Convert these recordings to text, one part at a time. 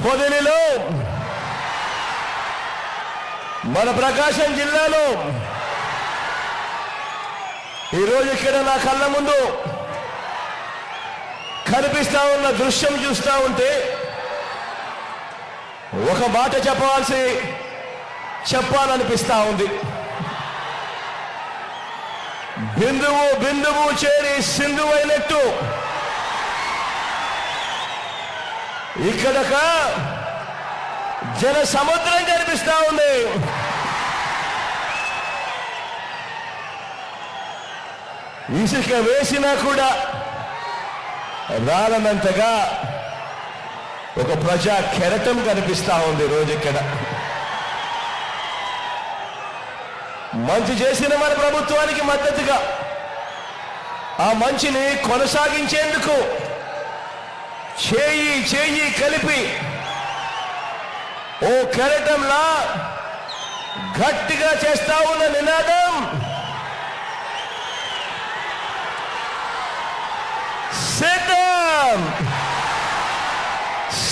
పొదిలిలో మన ప్రకాశం జిల్లాలో ఈరోజు ఇక్కడ నా కళ్ళ ముందు కనిపిస్తా ఉన్న దృశ్యం చూస్తా ఉంటే ఒక మాట చెప్పాలనిపిస్తా ఉంది. బిందువు బిందువు చేరి సింధువు అయినట్టు ఇక్కడక జన సముద్రం కనిపిస్తా ఉంది. ఇసుక వేసినా కూడా రాలనంతగా ఒక ప్రజా కెరటం కనిపిస్తా ఉంది రోజు ఇక్కడ. మంచి చేసిన మన ప్రభుత్వానికి మద్దతుగా ఆ మంచిని కొనసాగించేందుకు చేయి చేయి కలిపి ఓ కెరటంలా గట్టిగా చేస్తా ఉన్న నినాదం సిద్ధం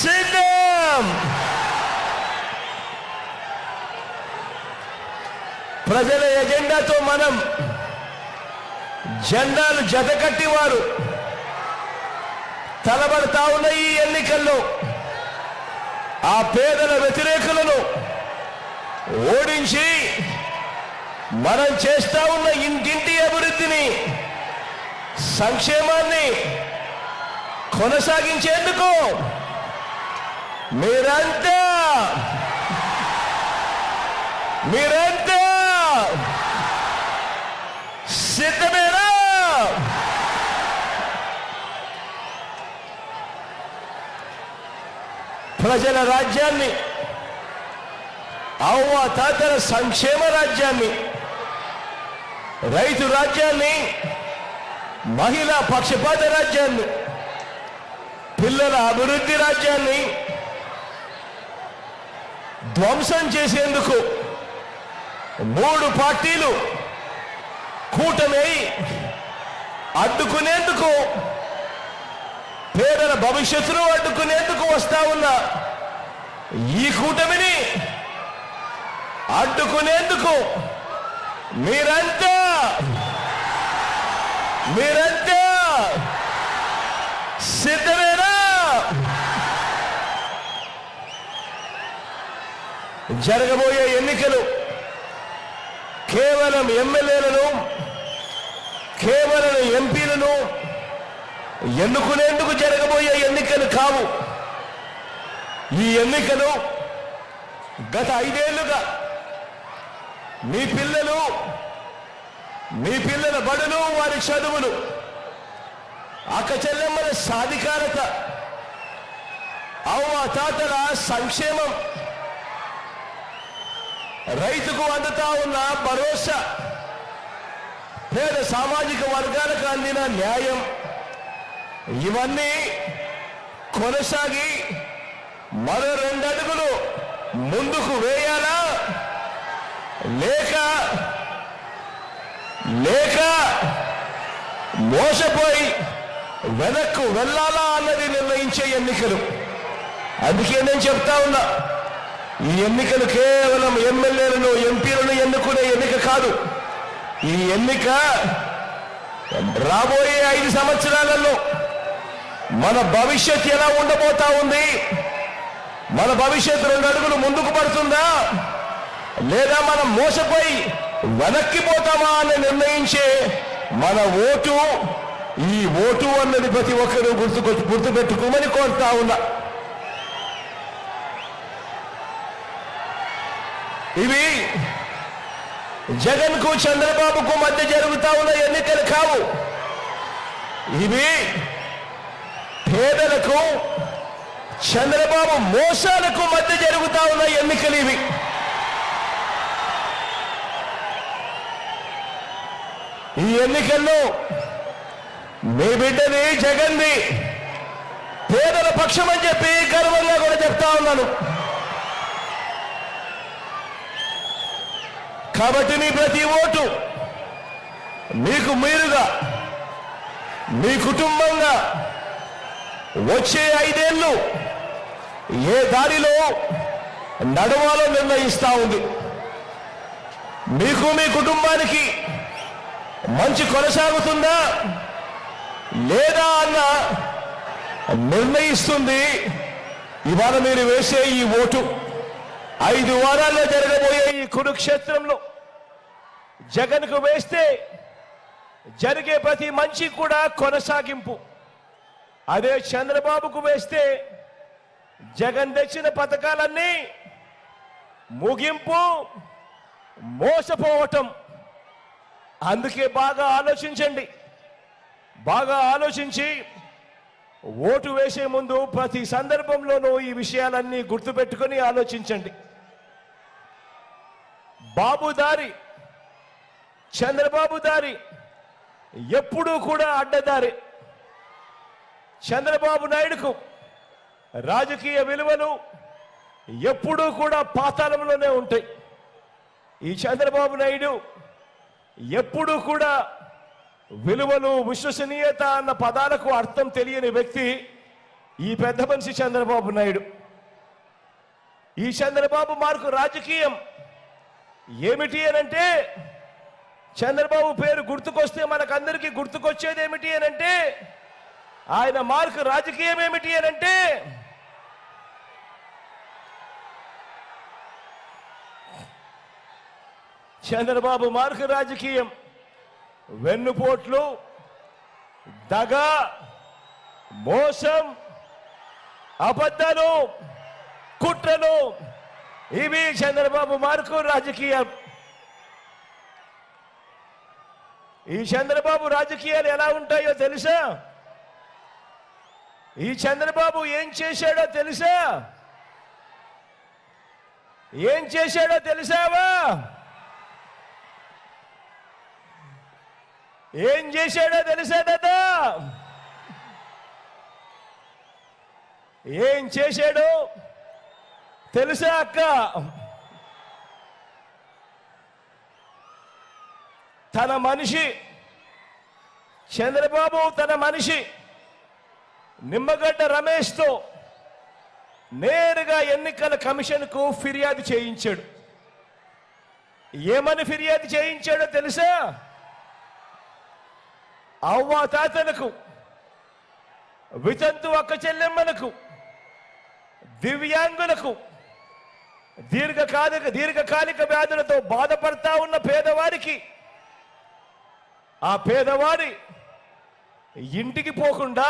సిద్ధం. ప్రజల ఎజెండాతో మనం జెండాలు జతకట్టి వారు తలబడతా ఉన్న ఈ ఎన్నికల్లో ఆ పేదల వ్యతిరేకులను ఓడించి మనం చేస్తా ఉన్న ఇంటింటి అభివృద్ధిని సంక్షేమాన్ని కొనసాగించేందుకు మీరంతా సిద్ధమేనా? ప్రజల రాజ్యాన్ని, అవ్వ తాతల సంక్షేమ రాజ్యాన్ని, రైతు రాజ్యాన్ని, మహిళా పక్షపాత రాజ్యాన్ని, పిల్లల అభివృద్ధి రాజ్యాన్ని ధ్వంసం చేసేందుకు 3 పార్టీలు కూటమి అడ్డుకునేందుకు, పేదల భవిష్యత్తును అడ్డుకునేందుకు వస్తా ఉన్న ఈ కూటమిని అడ్డుకునేందుకు మీరంతా సిద్ధమేనా? జరగబోయే ఎన్నికలు కేవలం ఎమ్మెల్యేలను, కేవలం ఎంపీలను ఎన్నుకునేందుకు జరగబోయే ఎన్నికలు కావు. ఈ ఎన్నికలు గత 5 ఏళ్లుగా మీ పిల్లల బడులు, వారి చదువులు, అక్క చెల్లెమ్మల సాధికారత, అవ్వ తాతల సంక్షేమం, రైతుకు అందుతా ఉన్న భరోసా, పేద సామాజిక వర్గాలకు అందిన న్యాయం, ఇవన్నీ కొనసాగి మరో 2 అడుగులు ముందుకు వేయాలా లేక మోసపోయి వెనక్కు వెళ్ళాలా అన్నది నిర్ణయించే ఎన్నికలు. అందుకే నేను చెప్తా ఉన్నా, ఈ ఎన్నికలు కేవలం ఎమ్మెల్యేలను, ఎంపీలను ఎన్నుకునే ఎన్నిక కాదు. ఈ ఎన్నిక రాబోయే 5 సంవత్సరాలలో మన భవిష్యత్ ఎలా ఉండబోతా ఉంది, మన భవిష్యత్ 2 అడుగులు ముందుకు పడుతుందా లేదా మనం మోసపోయి వెనక్కిపోతామా అని నిర్ణయించే మన ఓటు. ఈ ఓటు అన్నది ప్రతి ఒక్కరూ గుర్తుపెట్టుకోమని కోరుతా ఉన్నా. ఇవి జగన్ కు, చంద్రబాబుకు మధ్య జరుగుతా ఉన్న ఎన్నికలు కావు. ఇవి పేదలకు, చంద్రబాబు మోసాలకు మధ్య జరుగుతా ఉన్న ఎన్నికలు ఇవి. ఈ ఎన్నికల్లో మీ బిడ్డని, జగన్ని పేదల పక్షం అని చెప్పి గర్వంగా కూడా చెప్తా ఉన్నాను. కాబట్టి మీ ప్రతి ఓటు మీకు మీరుగా, మీ కుటుంబంగా వచ్చే 5 ఏళ్ళు ఏ దారిలో నడవాలో నిర్ణయిస్తా ఉంది. మీకు మీ కుటుంబానికి మంచి కొనసాగుతుందా లేదా అన్న నిర్ణయిస్తుంది ఇవాళ మీరు వేసే ఈ ఓటు. 5 వారాల్లో జరగబోయే ఈ కురుక్షేత్రంలో జగన్కు వేస్తే జరిగే ప్రతి మంచి కూడా కొనసాగింపు. అదే చంద్రబాబుకు వేస్తే జగన్ తెచ్చిన పథకాలన్నీ ముగింపు, మోసపోవటం. అందుకే బాగా ఆలోచించండి. బాగా ఆలోచించి ఓటు వేసే ముందు ప్రతి సందర్భంలోనూ ఈ విషయాలన్నీ గుర్తుపెట్టుకొని ఆలోచించండి. బాబు దారి, చంద్రబాబు దారి ఎప్పుడూ కూడా అడ్డదారి. చంద్రబాబు నాయుడుకు రాజకీయ విలువలు ఎప్పుడూ కూడా పాతాళంలోనే ఉంటాయి. ఈ చంద్రబాబు నాయుడు ఎప్పుడూ కూడా విలువలు, విశ్వసనీయత అన్న పదాలకు అర్థం తెలియని వ్యక్తి ఈ పెద్ద మనిషి చంద్రబాబు నాయుడు. ఈ చంద్రబాబు మార్కు రాజకీయం ఏమిటి అనంటే, చంద్రబాబు పేరు గుర్తుకొస్తే మనకందరికీ గుర్తుకొచ్చేది ఏమిటి అనంటే, ఆయన మార్కు రాజకీయం ఏమిటి అనంటే, చంద్రబాబు మార్కు రాజకీయం వెన్నుపోట్లు, దగ, మోసం, అబద్ధాలు, కుట్రలు, ఇవి చంద్రబాబు మార్కు రాజకీయం. ఈ చంద్రబాబు రాజకీయాలు ఎలా ఉంటాయో తెలుసా? ఈ చంద్రబాబు ఏం చేశాడో తెలుసా? ఏం చేశాడో తెలుసావా? ఏం చేశాడో తెలుసా దాదా? ఏం చేశాడో తెలుసా అక్క? తన మనిషి చంద్రబాబు, తన మనిషి నిమ్మగడ్డ రమేష్తో నేరుగా ఎన్నికల కమిషన్కు ఫిర్యాదు చేయించాడు. ఏమని ఫిర్యాదు చేయించాడో తెలుసా? అవ్వాతాతలకు, వితంతు అక్క చెల్లెమ్మలకు, దివ్యాంగులకు, దీర్ఘకాలిక వ్యాధులతో బాధపడతా ఉన్న పేదవారికి, ఆ పేదవాడి ఇంటికి పోకుండా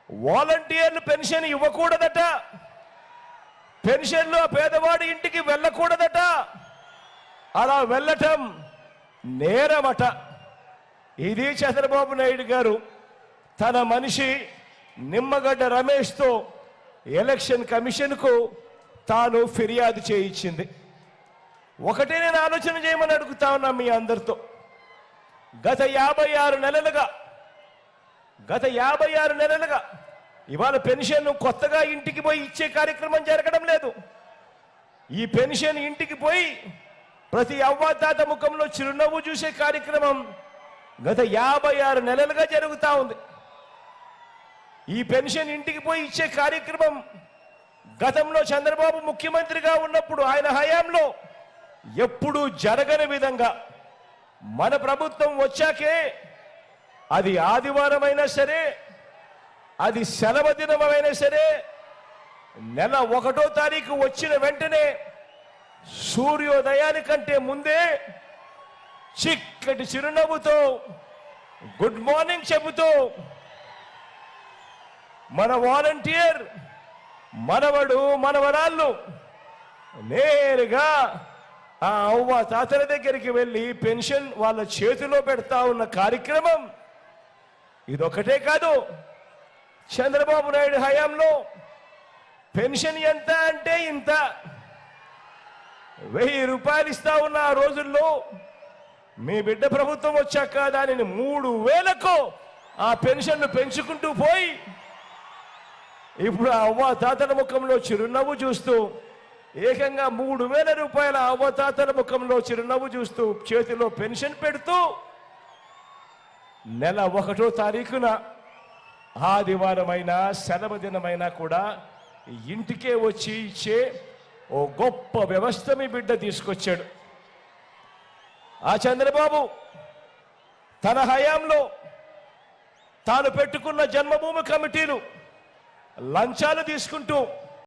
వాలంటీర్లు పెన్షన్ ఇవ్వకూడదట, పెన్షన్లు ఆ పేదవాడి ఇంటికి వెళ్ళకూడదట, అలా వెళ్ళటం నేరమట. ఇది చంద్రబాబు నాయుడు గారు తన మనిషి నిమ్మగడ్డ రమేష్తో ఎలక్షన్ కమిషన్కు తాను ఫిర్యాదు చేయించింది. ఒకటే నేను ఆలోచన చేయమని అడుగుతా ఉన్నా మీ అందరితో. గత 56 నెలలుగా ఇవాళ పెన్షన్ కొత్తగా ఇంటికి పోయి ఇచ్చే కార్యక్రమం జరగడం లేదు. ఈ పెన్షన్ ఇంటికి పోయి ప్రతి అవ్వాతాత ముఖంలో చిరునవ్వు చూసే కార్యక్రమం గత 56 నెలలుగా జరుగుతూ ఉంది. ఈ పెన్షన్ ఇంటికి పోయి ఇచ్చే కార్యక్రమం గతంలో చంద్రబాబు ముఖ్యమంత్రిగా ఉన్నప్పుడు ఆయన హయాంలో ఎప్పుడూ జరగని విధంగా మన ప్రభుత్వం వచ్చాకే, అది ఆదివారం అయినా సరే, అది సెలవు దినమైనా సరే, నెల 1వ తారీఖు వచ్చిన వెంటనే సూర్యోదయానికంటే ముందే చిక్కటి చిరునవ్వుతో గుడ్ మార్నింగ్ చెబుతూ మన వాలంటీర్, మనవడు, మనవరాళ్ళు నేరుగా ఆ అవ్వ తాతల దగ్గరికి వెళ్ళి పెన్షన్ వాళ్ళ చేతిలో పెడతా ఉన్న కార్యక్రమం ఇదొకటే కాదు. చంద్రబాబు నాయుడు హయాంలో పెన్షన్ ఎంత అంటే ఇంత, 1000 రూపాయలు ఇస్తా ఉన్న ఆ రోజుల్లో మీ బిడ్డ ప్రభుత్వం వచ్చాక దానిని 3000కు ఆ పెన్షన్ను పెంచుకుంటూ పోయి ఇప్పుడు ఆ అవ్వ తాతల ముఖంలో చిరునవ్వు చూస్తూ ఏకంగా 3000 రూపాయల అవ్వ తాతల ముఖంలో చిరునవ్వు చూస్తూ చేతిలో పెన్షన్ పెడుతూ నెల 1వ తారీఖున ఆదివారమైనా సెలవు దినమైనా కూడా ఇంటికే వచ్చి ఇచ్చే ఓ గొప్ప వ్యవస్థ మీ బిడ్డ తీసుకొచ్చాడు. ఆ చంద్రబాబు తన హయాంలో తాను పెట్టుకున్న జన్మభూమి కమిటీలు లంచాలు తీసుకుంటూ